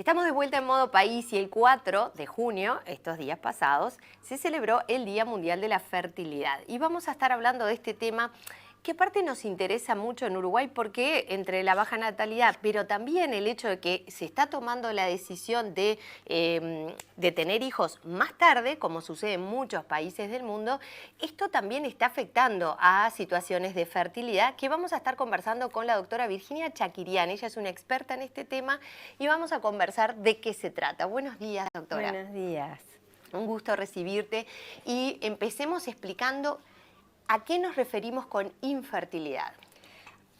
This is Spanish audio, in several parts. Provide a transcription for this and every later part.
Estamos de vuelta en modo país y el 4 de junio, estos días pasados, se celebró el Día Mundial de la Fertilidad. Y vamos a estar hablando de este tema que aparte nos interesa mucho en Uruguay porque entre la baja natalidad, pero también el hecho de que se está tomando la decisión de tener hijos más tarde, como sucede en muchos países del mundo, esto también está afectando a situaciones de fertilidad que vamos a estar conversando con la doctora Virginia Chakirian. Ella es una experta en este tema y vamos a conversar de qué se trata. Buenos días, doctora. Buenos días. Un gusto recibirte y empecemos explicando ¿a qué nos referimos con infertilidad?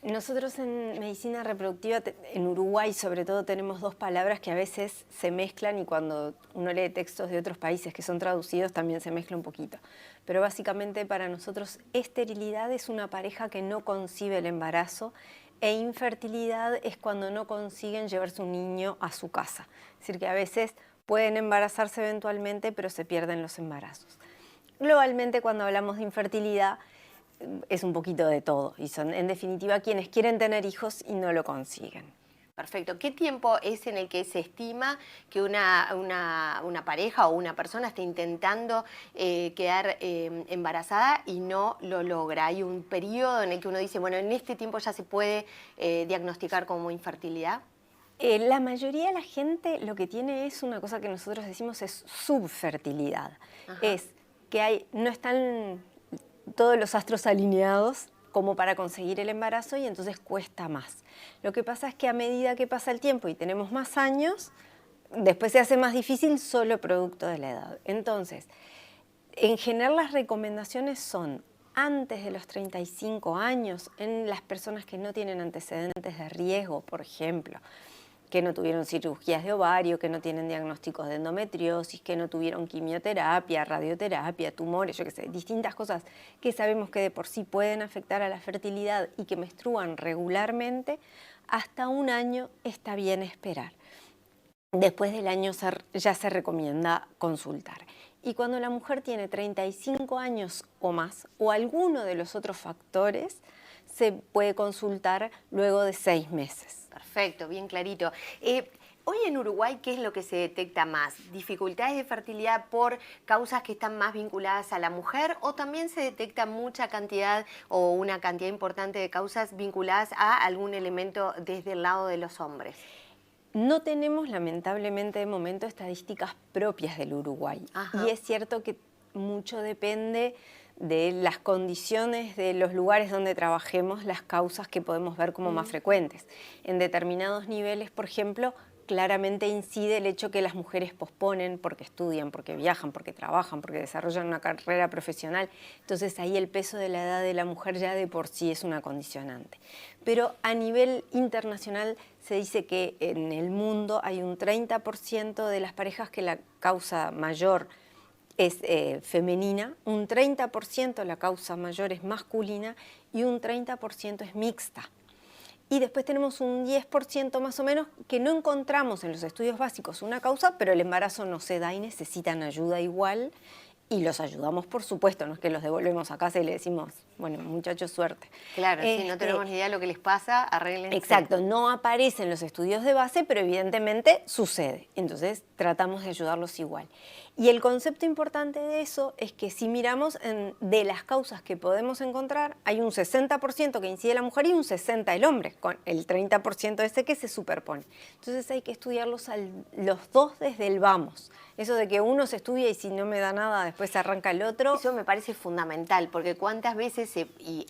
Nosotros en medicina reproductiva, en Uruguay sobre todo, tenemos dos palabras que a veces se mezclan y cuando uno lee textos de otros países que son traducidos también se mezcla un poquito. Pero básicamente para nosotros esterilidad es una pareja que no concibe el embarazo e infertilidad es cuando no consiguen llevarse un niño a su casa. Es decir, que a veces pueden embarazarse eventualmente pero se pierden los embarazos. Globalmente, cuando hablamos de infertilidad, es un poquito de todo y son, en definitiva, quienes quieren tener hijos y no lo consiguen. Perfecto. ¿Qué tiempo es en el que se estima que una pareja o una persona esté intentando quedar embarazada y no lo logra? ¿Hay un periodo en el que uno dice, bueno, en este tiempo ya se puede diagnosticar como infertilidad? La mayoría de la gente lo que tiene es una cosa que nosotros decimos es subfertilidad. Ajá. Es que no están todos los astros alineados como para conseguir el embarazo y entonces cuesta más. Lo que pasa es que a medida que pasa el tiempo y tenemos más años, después se hace más difícil solo producto de la edad. Entonces, en general las recomendaciones son antes de los 35 años en las personas que no tienen antecedentes de riesgo, por ejemplo, que no tuvieron cirugías de ovario, que no tienen diagnósticos de endometriosis, que no tuvieron quimioterapia, radioterapia, tumores, yo qué sé, distintas cosas que sabemos que de por sí pueden afectar a la fertilidad y que menstruan regularmente, hasta un año está bien esperar. Después del año ya se recomienda consultar. Y cuando la mujer tiene 35 años o más, o alguno de los otros factores, se puede consultar luego de 6 meses. Perfecto, bien clarito. Hoy en Uruguay, ¿qué es lo que se detecta más? ¿Dificultades de fertilidad por causas que están más vinculadas a la mujer o también se detecta mucha cantidad o una cantidad importante de causas vinculadas a algún elemento desde el lado de los hombres? No tenemos, lamentablemente, de momento estadísticas propias del Uruguay. Ajá. Y es cierto que mucho depende de las condiciones de los lugares donde trabajemos, las causas que podemos ver como más frecuentes. En determinados niveles, por ejemplo, claramente incide el hecho que las mujeres posponen porque estudian, porque viajan, porque trabajan, porque desarrollan una carrera profesional. Entonces ahí el peso de la edad de la mujer ya de por sí es una condicionante. Pero a nivel internacional se dice que en el mundo hay un 30% de las parejas que la causa mayor es femenina, un 30% la causa mayor es masculina y un 30% es mixta. Y después tenemos un 10% más o menos que no encontramos en los estudios básicos una causa, pero el embarazo no se da y necesitan ayuda igual y los ayudamos, por supuesto, no es que los devolvemos a casa y le decimos, bueno, muchachos, suerte. Claro, si no tenemos ni idea de lo que les pasa, arréglense. Exacto, no aparece en los estudios de base, pero evidentemente sucede. Entonces tratamos de ayudarlos igual. Y el concepto importante de eso es que si miramos de las causas que podemos encontrar, hay un 60% que incide la mujer y un 60% el hombre, con el 30% ese que se superpone. Entonces hay que estudiarlos los dos desde el vamos. Eso de que uno se estudia y si no me da nada, después se arranca el otro. Eso me parece fundamental, porque cuántas veces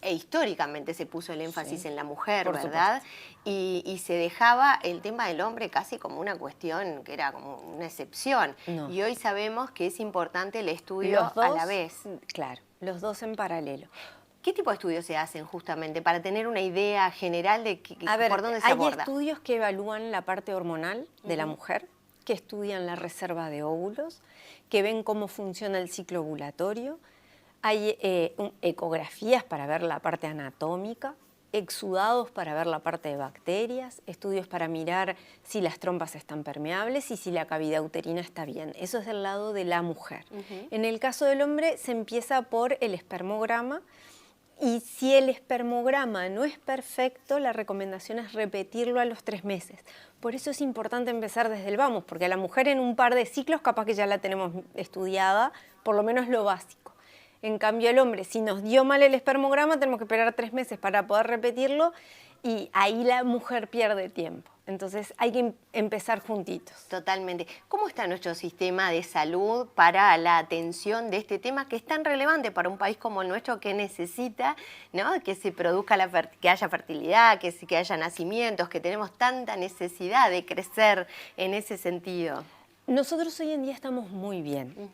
históricamente se puso el énfasis en la mujer, ¿verdad? Y se dejaba el tema del hombre casi como una cuestión que era como una excepción. No. Y hoy sabemos que es importante el estudio los dos, a la vez. Claro, los dos en paralelo. ¿Qué tipo de estudios se hacen justamente para tener una idea general de por dónde se aborda? Hay estudios que evalúan la parte hormonal de la mujer, que estudian la reserva de óvulos, que ven cómo funciona el ciclo ovulatorio. Hay ecografías para ver la parte anatómica, exudados para ver la parte de bacterias, estudios para mirar si las trompas están permeables y si la cavidad uterina está bien. Eso es del lado de la mujer. En el caso del hombre se empieza por el espermograma, Y si el espermograma no es perfecto, la recomendación es repetirlo a los 3 meses. Por eso es importante empezar desde el vamos, porque a la mujer en un par de ciclos capaz que ya la tenemos estudiada, por lo menos lo básico. En cambio el hombre, si nos dio mal el espermograma, tenemos que esperar 3 meses para poder repetirlo y ahí la mujer pierde tiempo. Entonces hay que empezar juntitos. Totalmente. ¿Cómo está nuestro sistema de salud para la atención de este tema que es tan relevante para un país como el nuestro que necesita, ¿no?, que se produzca que haya fertilidad, que haya nacimientos, que tenemos tanta necesidad de crecer en ese sentido? Nosotros hoy en día estamos muy bien.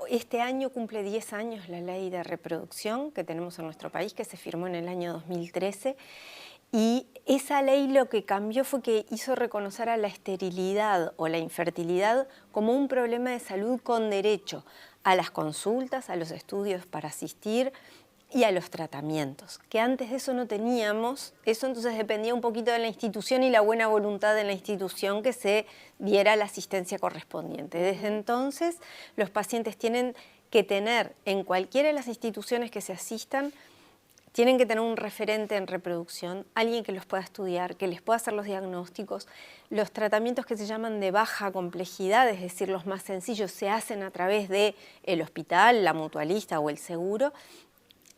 Este año cumple 10 años la ley de reproducción que tenemos en nuestro país, que se firmó en el año 2013. Y esa ley lo que cambió fue que hizo reconocer a la esterilidad o la infertilidad como un problema de salud con derecho a las consultas, a los estudios para asistir y a los tratamientos, que antes de eso no teníamos. Eso entonces dependía un poquito de la institución y la buena voluntad de la institución que se diera la asistencia correspondiente. Desde entonces los pacientes tienen que tener en cualquiera de las instituciones que se asistan, tienen que tener un referente en reproducción, alguien que los pueda estudiar, que les pueda hacer los diagnósticos. Los tratamientos que se llaman de baja complejidad, es decir, los más sencillos, se hacen a través del hospital, la mutualista o el seguro.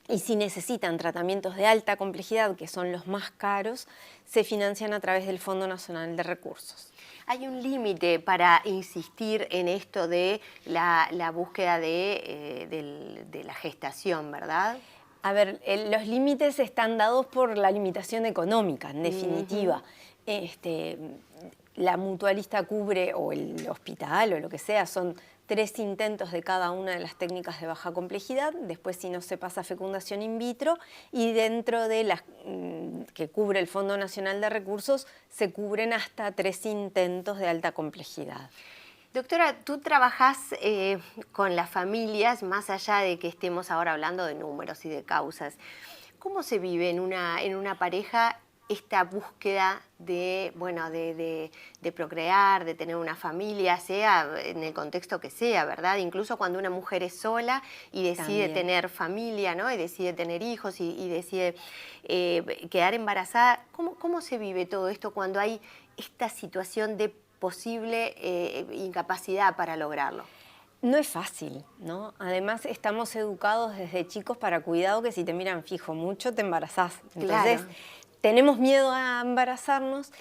Y si necesitan tratamientos de alta complejidad, que son los más caros, se financian a través del Fondo Nacional de Recursos. Hay un límite para insistir en esto de la búsqueda de la gestación, ¿verdad? A ver, los límites están dados por la limitación económica, en definitiva. La mutualista cubre, o el hospital o lo que sea, son 3 intentos de cada una de las técnicas de baja complejidad, después si no se pasa fecundación in vitro, y dentro de las que cubre el Fondo Nacional de Recursos se cubren hasta 3 intentos de alta complejidad. Doctora, tú trabajás con las familias, más allá de que estemos ahora hablando de números y de causas. ¿Cómo se vive en una pareja esta búsqueda de procrear, de tener una familia, sea en el contexto que sea, ¿verdad? Incluso cuando una mujer es sola y decide tener familia, ¿no?, y decide tener hijos y decide quedar embarazada. ¿Cómo se vive todo esto cuando hay esta situación de posible incapacidad para lograrlo? No es fácil, ¿no? Además estamos educados desde chicos para cuidado, que si te miran fijo mucho te embarazás. Entonces tenemos miedo a embarazarnos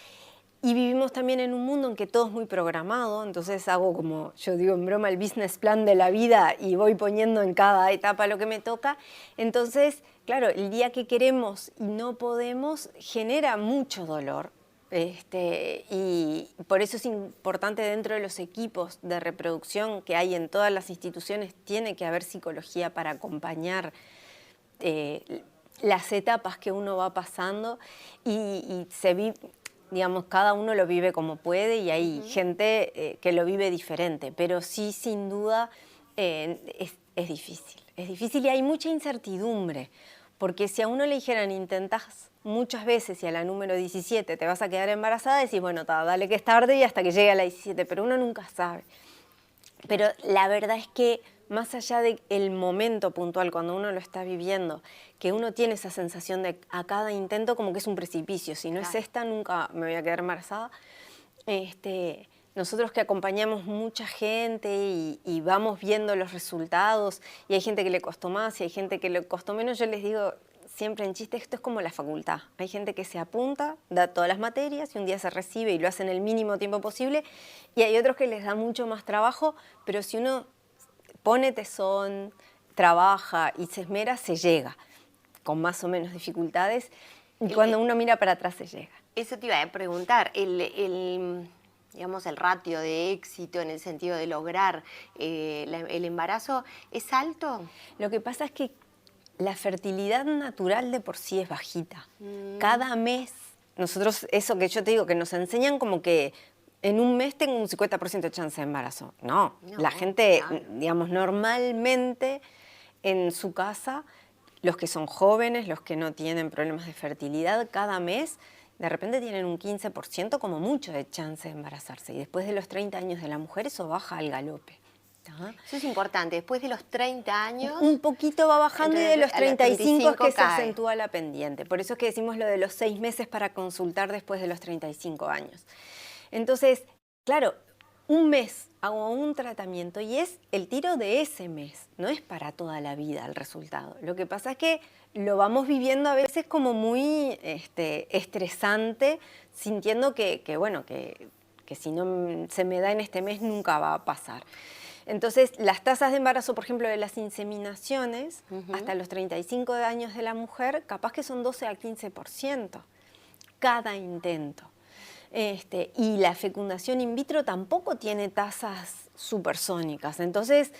y vivimos también en un mundo en que todo es muy programado. Entonces hago, como yo digo en broma, el business plan de la vida y voy poniendo en cada etapa lo que me toca. Entonces, claro, el día que queremos y no podemos genera mucho dolor. Y por eso es importante, dentro de los equipos de reproducción que hay en todas las instituciones, tiene que haber psicología para acompañar las etapas que uno va pasando y digamos, cada uno lo vive como puede y hay gente que lo vive diferente, pero sí, sin duda, es difícil. Es difícil y hay mucha incertidumbre, porque si a uno le dijeran intentás muchas veces y a la número 17 te vas a quedar embarazada, decís, bueno, dale que es tarde y hasta que llegue a la 17, pero uno nunca sabe. Pero la verdad es que más allá del momento puntual, cuando uno lo está viviendo, que uno tiene esa sensación de a cada intento como que es un precipicio, si no es esta nunca me voy a quedar embarazada. Nosotros que acompañamos mucha gente y vamos viendo los resultados, y hay gente que le costó más y hay gente que le costó menos, yo les digo siempre en chiste, esto es como la facultad. Hay gente que se apunta, da todas las materias y un día se recibe y lo hace en el mínimo tiempo posible, y hay otros que les da mucho más trabajo, pero si uno pone tesón, trabaja y se esmera, se llega, con más o menos dificultades, y cuando uno mira para atrás se llega. Eso te iba a preguntar, digamos, el ratio de éxito en el sentido de lograr el embarazo, ¿es alto? Lo que pasa es que la fertilidad natural de por sí es bajita. Cada mes, nosotros, eso que yo te digo, que nos enseñan como que en un mes tengo un 50% de chance de embarazo. No, la gente, digamos, normalmente en su casa, los que son jóvenes, los que no tienen problemas de fertilidad, cada mes de repente tienen un 15% como mucho de chance de embarazarse. Y después de los 30 años de la mujer eso baja al galope. ¿tá? Eso es importante. Después de los 30 años... Un poquito va bajando y de los 35 es que se cae. acentúa la pendiente. Por eso es que decimos lo de los 6 meses para consultar después de los 35 años. Entonces, claro, un mes hago un tratamiento y es el tiro de ese mes, no es para toda la vida el resultado. Lo que pasa es que lo vamos viviendo a veces como muy estresante, sintiendo que si no se me da en este mes nunca va a pasar. Entonces, las tasas de embarazo, por ejemplo, de las inseminaciones, hasta los 35 años de la mujer, capaz que son 12 a 15% cada intento. Y la fecundación in vitro tampoco tiene tasas supersónicas. Entonces,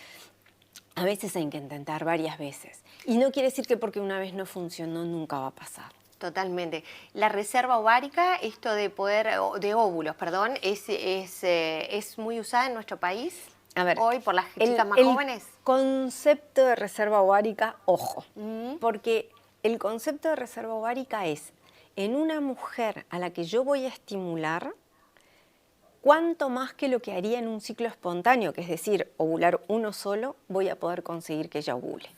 a veces hay que intentar varias veces. Y no quiere decir que porque una vez no funcionó, nunca va a pasar. Totalmente. La reserva ovárica, esto de óvulos, perdón, es muy usada en nuestro país. A ver, hoy por las chicas más jóvenes. El concepto de reserva ovárica, ojo, porque el concepto de reserva ovárica es en una mujer a la que yo voy a estimular, cuánto más que lo que haría en un ciclo espontáneo, que es decir, ovular uno solo, voy a poder conseguir que ella ovule.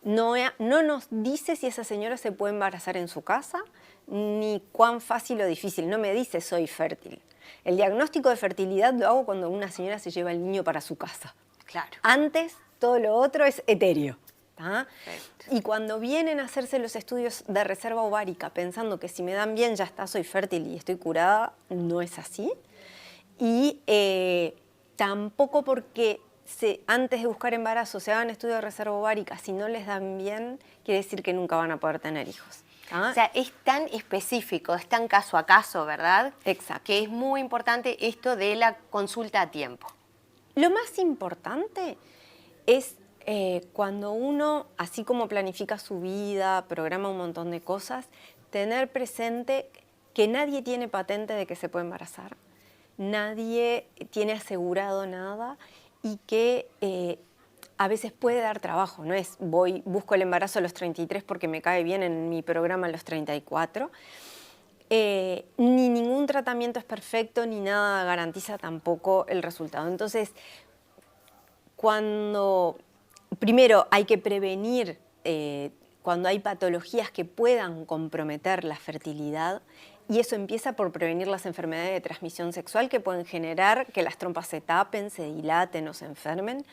No nos dice si esa señora se puede embarazar en su casa, ni cuán fácil o difícil. No me dice soy fértil. El diagnóstico de fertilidad lo hago cuando una señora se lleva el niño para su casa. Claro. Antes, todo lo otro es etéreo. Y cuando vienen a hacerse los estudios de reserva ovárica pensando que si me dan bien ya está, soy fértil y estoy curada, no es así. Y tampoco porque antes de buscar embarazo se hagan estudios de reserva ovárica, si no les dan bien, quiere decir que nunca van a poder tener hijos. O sea, es tan específico, es tan caso a caso, ¿verdad? Exacto. Que es muy importante esto de la consulta a tiempo. Lo más importante es cuando uno, así como planifica su vida, programa un montón de cosas, tener presente que nadie tiene patente de que se puede embarazar, nadie tiene asegurado nada y que a veces puede dar trabajo. No es busco el embarazo a los 33 porque me cae bien en mi programa a los 34. Ni ningún tratamiento es perfecto, ni nada garantiza tampoco el resultado. Entonces, primero hay que prevenir cuando hay patologías que puedan comprometer la fertilidad, y eso empieza por prevenir las enfermedades de transmisión sexual que pueden generar que las trompas se tapen, se dilaten o se enfermen.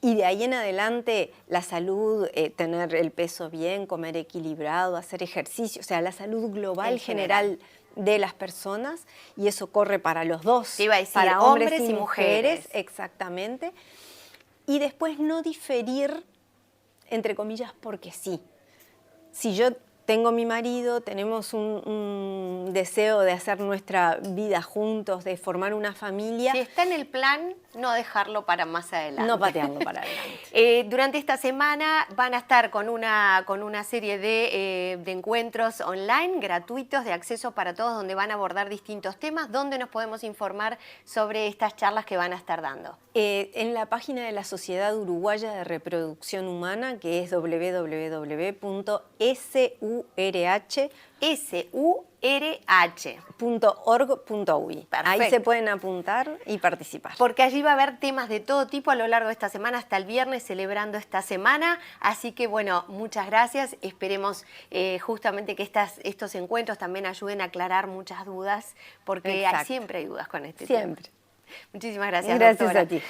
Y de ahí en adelante la salud, tener el peso bien, comer equilibrado, hacer ejercicio, o sea, la salud global general de las personas, y eso corre para los dos, iba a decir, para hombres y mujeres, exactamente. Y después no diferir, entre comillas, porque sí. Si yo tengo mi marido, tenemos un deseo de hacer nuestra vida juntos, de formar una familia. Si está en el plan, no dejarlo para más adelante. No patearlo para adelante. Durante esta semana van a estar con una serie de encuentros online gratuitos de acceso para todos, donde van a abordar distintos temas. ¿Dónde nos podemos informar sobre estas charlas que van a estar dando? En la página de la Sociedad Uruguaya de Reproducción Humana, que es www.surh.org.uy. Ahí se pueden apuntar y participar. Porque allí va a haber temas de todo tipo a lo largo de esta semana, hasta el viernes celebrando esta semana. Así que bueno, muchas gracias. Esperemos justamente que estos encuentros también ayuden a aclarar muchas dudas, porque siempre hay dudas con este tema. Siempre. Muchísimas gracias, Gracias doctora. a ti.